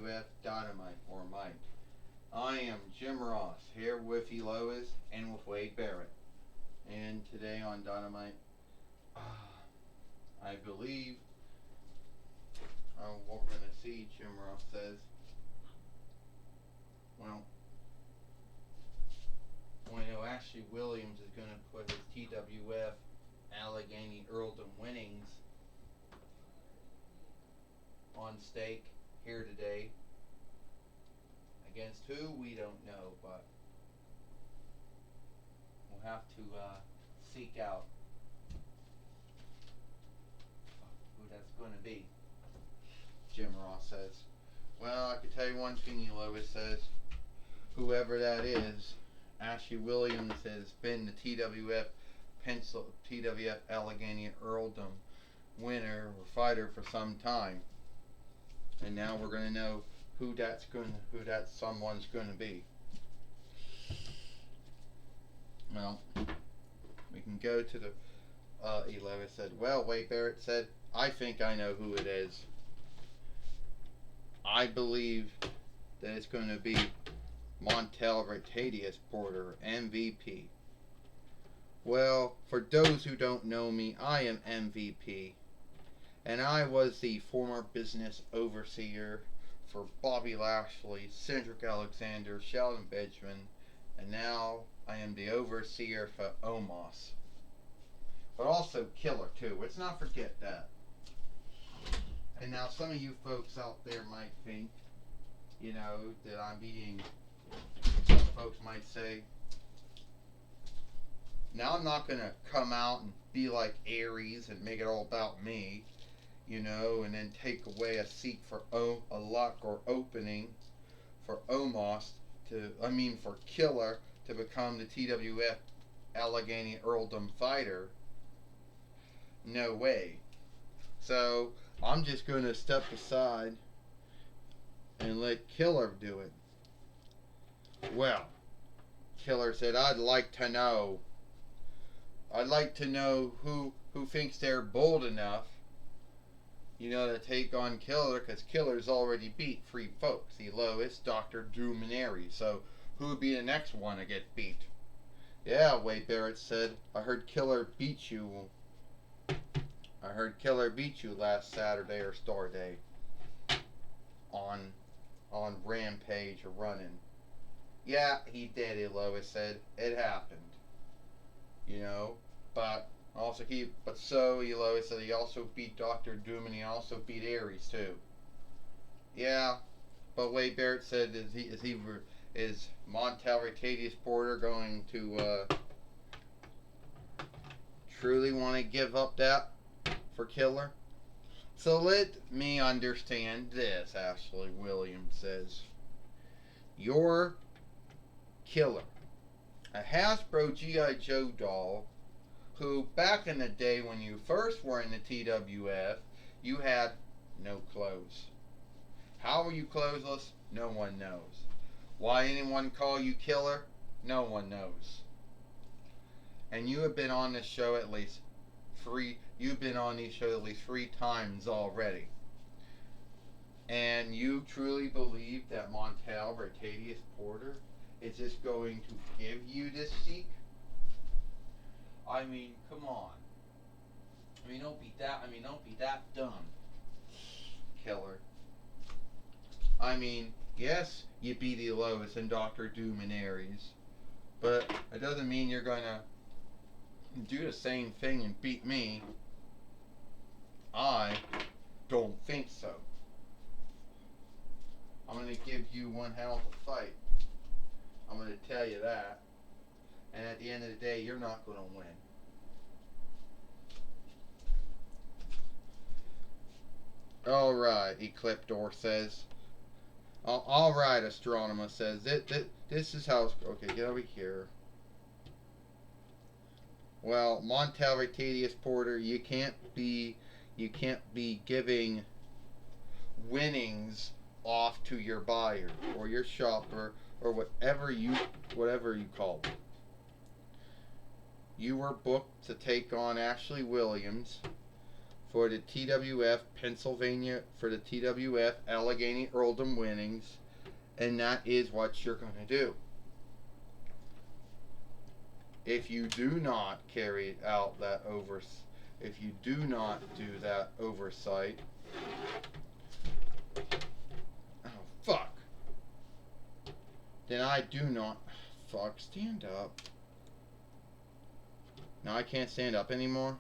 TWF Dynamite or Mike. I am Jim Ross here with Lois and with Wade Barrett. And today on Dynamite, I believe what we're going to see, Jim Ross says, well, Ashley Williams is going to put his TWF Allegheny Earldom winnings on stake here today. Against who, we don't know, but we'll have to seek out who that's going to be. Jim Ross says. Well, I can tell you one thing, Lois says. Whoever that is, Ashley Williams has been the TWF Allegheny Earldom winner or fighter for some time, and now we're going to know who that someone's going to be. Well, we can go to the. Lois said, "Well, Wade Barrett said, I think I know who it is. I believe that it's going to be Montel Ratadius Porter, MVP. Well, for those who don't know me, I am MVP, and I was the former business overseer for Bobby Lashley, Cedric Alexander, Shelton Benjamin, and now I am the overseer for Omos. But also Killer, too. Let's not forget that. And now some of you folks out there might think, that I'm being, some folks might say, now I'm not going to come out and be like Aries and make it all about me, and then take away a seat for a luck or opening for Omos for Killer to become the TWF Allegheny Earldom fighter. No way. So I'm just going to step aside and let Killer do it. Well, Killer said, I'd like to know who thinks they're bold enough, to take on Killer, because Killer's already beat 3 folks. The Lois, Dr. Drew Maneri. So who would be the next one to get beat? Yeah, Wade Barrett said, I heard Killer beat you last Saturday or Star Day on Rampage or Running. Yeah, he did, Lois said. It happened. But Lois said he also beat Dr. Doom and he also beat Aries too. Yeah, but Wade Barrett said, is Montel Ratadius Porter going to truly want to give up that for Killer? So let me understand this, Ashley Williams says. You're Killer, a Hasbro G.I. Joe doll who, back in the day when you first were in the TWF, you had no clothes. How were you clothesless? No one knows. Why anyone call you Killer? No one knows. And you have been on this show at least You've been on these shows at least 3 times already. And you truly believe that Montel Ratadius Porter is just going to give you this seat? I mean, come on. Don't be that dumb, Killer. Yes, you beat the Lois and Dr. Doom and Aries, but it doesn't mean you're gonna do the same thing and beat me. I don't think so. I'm gonna give you one hell of a fight. I'm gonna tell you that. And at the end of the day, you're not gonna win. Alright, Ecliptor says. Alright, Astronomer says. This is how it's... Okay, get over here. Well, Montel Ratadius Porter, you can't be giving winnings off to your buyer or your shopper or whatever you call them. You were booked to take on Ashley Williams for the TWF Pennsylvania, for the TWF Allegheny Earldom winnings, and that is what you're going to do. If you do not carry out that if you do not do that oversight, oh fuck, then I do not, fuck, stand up. Now I can't stand up anymore.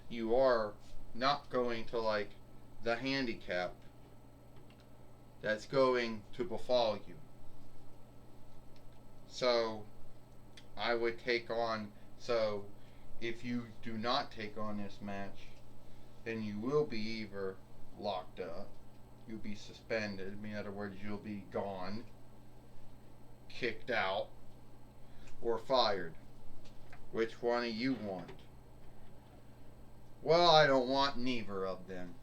You are not going to like the handicap that's going to befall you. So I would take on, so if you do not take on this match, then you will be either locked up, you'll be suspended, in other words, you'll be gone, kicked out, or fired. Which one do you want? Well, I don't want neither of them.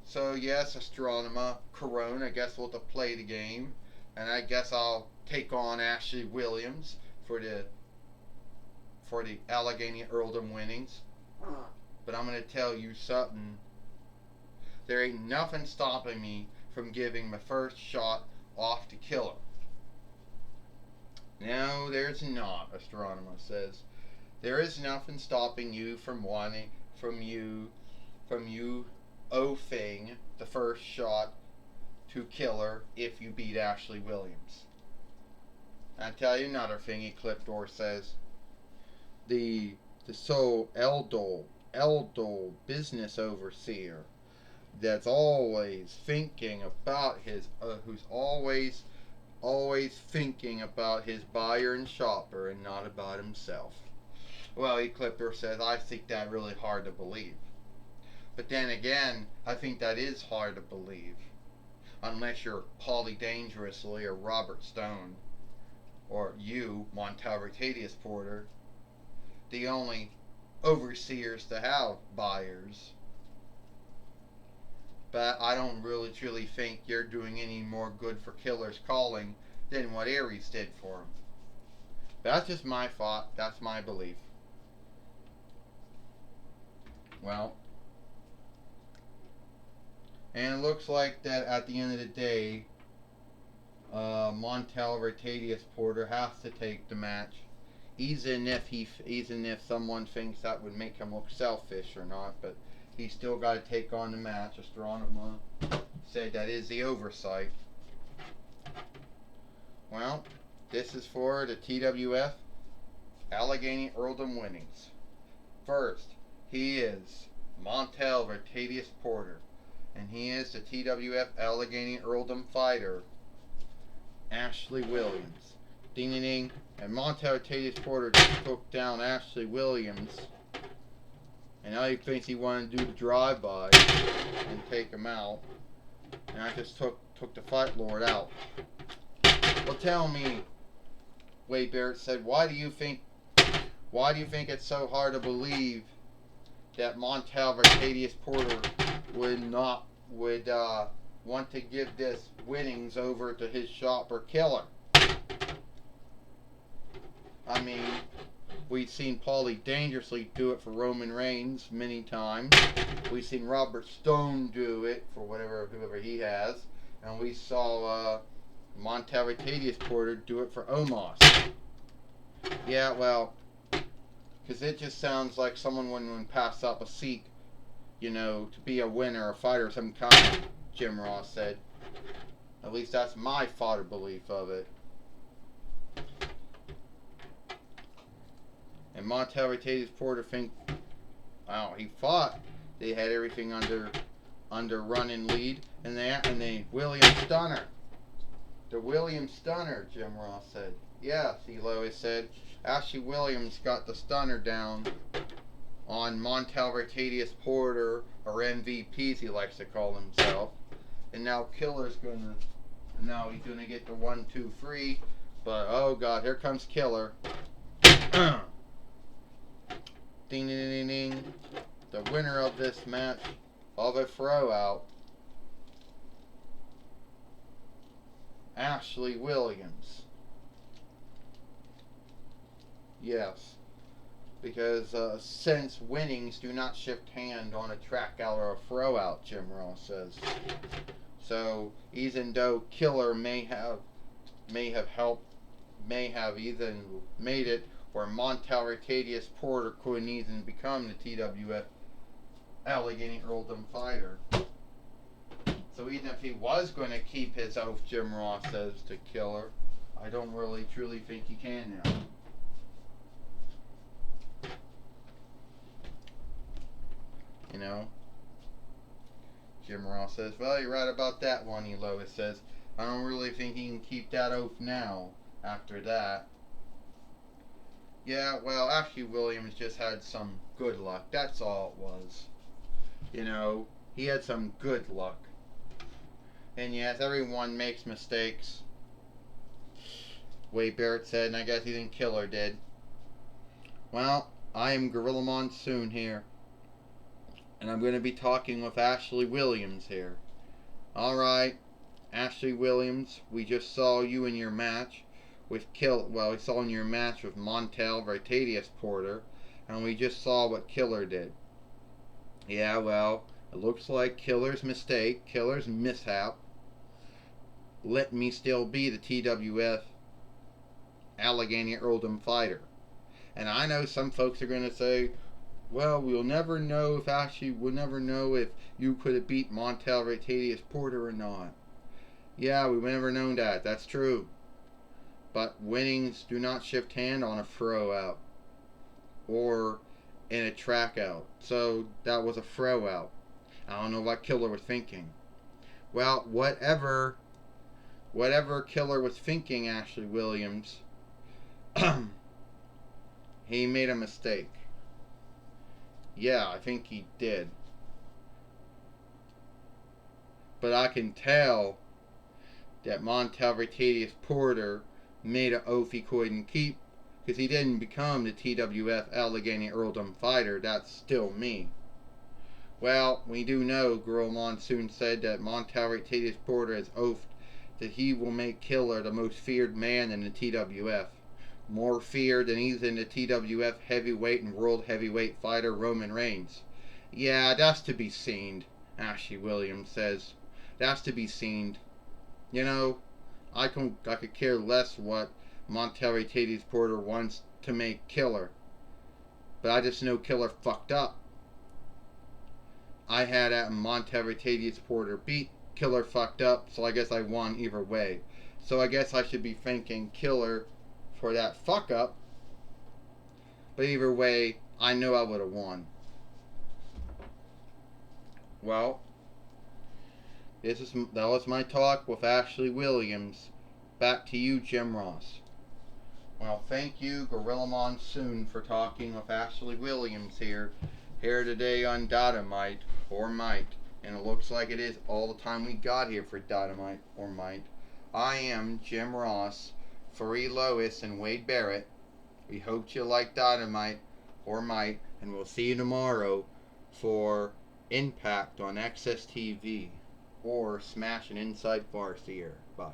So yes, Astronema, Corona, I guess we'll have to play the game. And I guess I'll take on Ashley Williams for the Allegheny Earldom winnings. But I'm going to tell you something. There ain't nothing stopping me from giving my first shot off to Killer. No, there's not, Astronema says. There is nothing stopping you from offing the first shot to Killer if you beat Ashley Williams. I tell you another thing, Ecliptor says. The Eldol business overseer that's always thinking about who's always thinking about his buyer and shopper and not about himself. Well, Ecliptor says, I think that really hard to believe. But then again, I think that is hard to believe. Unless you're Paulie Dangerously or Robert Stone, or you, Montel Rotadius Porter, the only overseers to have buyers. But I don't really truly think you're doing any more good for Killer's calling than what Aries did for him. But that's just my thought. That's my belief. Well, and it looks like that at the end of the day, Montel Rotadius Porter has to take the match, even if someone thinks that would make him look selfish or not. But he's still got to take on the match. Astronema said that is the oversight. Well, this is for the TWF Allegheny Earldom winnings. First, he is Montel Rotadius Porter, and he is the TWF Allegheny Earldom fighter, Ashley Williams. Ding ding ding. And Montel Rotadius Porter just took down Ashley Williams, and now he thinks he wanted to do the drive-by and take him out. And I just took the Fight Lord out. Well, tell me, Wade Barrett said, why do you think it's so hard to believe that Montel Rotadius Porter would want to give this winnings over to his shopper Killer? I mean, we've seen Paulie Dangerously do it for Roman Reigns many times. We've seen Robert Stone do it for whoever he has, and we saw Montel Rotadius Porter do it for Omos. Yeah, well, because it just sounds like someone wouldn't pass up a seat, to be a winner, a fighter of some kind, Jim Ross said. At least that's my thought or belief of it. And Montel Rotadius Porter he thought they had everything under run and lead, and they William Stunner. The William Stunner, Jim Ross said. Yeah, see, Lois said. Ashley Williams got the stunner down on Montel Rotadius Porter, or MVP as he likes to call himself. And now Killer's now he's gonna get the 1, 2, 3. But oh god, here comes Killer. Ding ding ding ding. The winner of this match of a throw out, Ashley Williams. Yes. Because since winnings do not shift hand on a track out or a throw out, Jim Ross says. So even though Killer may have helped, may have even made it, or Montel Rotadius Porter couldn't even become the TWF Allegheny Earldom fighter. So even if he was going to keep his oath, Jim Ross says to Killer, I don't really truly think he can now. You know? Jim Ross says, well, you're right about that one, Lois says. I don't really think he can keep that oath now after that. Yeah, well, Ashley Williams just had some good luck. That's all it was. You know, he had some good luck. And yes, everyone makes mistakes. Wade Barrett said, and I guess even Killer did. Well, I am Gorilla Monsoon here. And I'm going to be talking with Ashley Williams here. Alright, Ashley Williams, we just saw you in your match with we saw in your match with Montel Rotadius Porter, and we just saw what Killer did. Yeah, well, it looks like Killer's mistake, Killer's mishap, let me still be the TWF Allegheny Earldom fighter. And I know some folks are going to say, well, we'll never know if you could have beat Montel Rotadius Porter or not. Yeah, we would never known that. That's true. But winnings do not shift hand on a throw out or in a track out. So that was a throw out. I don't know what Killer was thinking. Well, whatever Killer was thinking, Ashley Williams, he made a mistake. Yeah, I think he did. But I can tell that Montel Rotadius Porter made an oath he couldn't keep because he didn't become the TWF Allegheny Earldom fighter. That's still me. Well, we do know, Gorilla Monsoon said that Montel Rotadius Porter has oathed that he will make Killer the most feared man in the TWF. More feared than even the TWF heavyweight and world heavyweight fighter Roman Reigns. Yeah, that's to be seen, Ashley Williams says. That's to be seen. You know, I could care less what Montel Rotadius Porter wants to make Killer. But I just know Killer fucked up. I had Montel Rotadius Porter beat. Killer fucked up, so I guess I won either way. So I guess I should be thanking Killer for that fuck up. But either way, I know I would have won. Well, that was my talk with Ashley Williams. Back to you, Jim Ross. Well, thank you, Gorilla Monsoon, for talking with Ashley Williams here today on Dynamite or Might. And it looks like it is all the time we got here for Dynamite or Might. I am Jim Ross, for Lois and Wade Barrett. We hope you like Dynamite or Might, and we'll see you tomorrow for Impact on Access TV or Smash and Inside Farseer. Bye.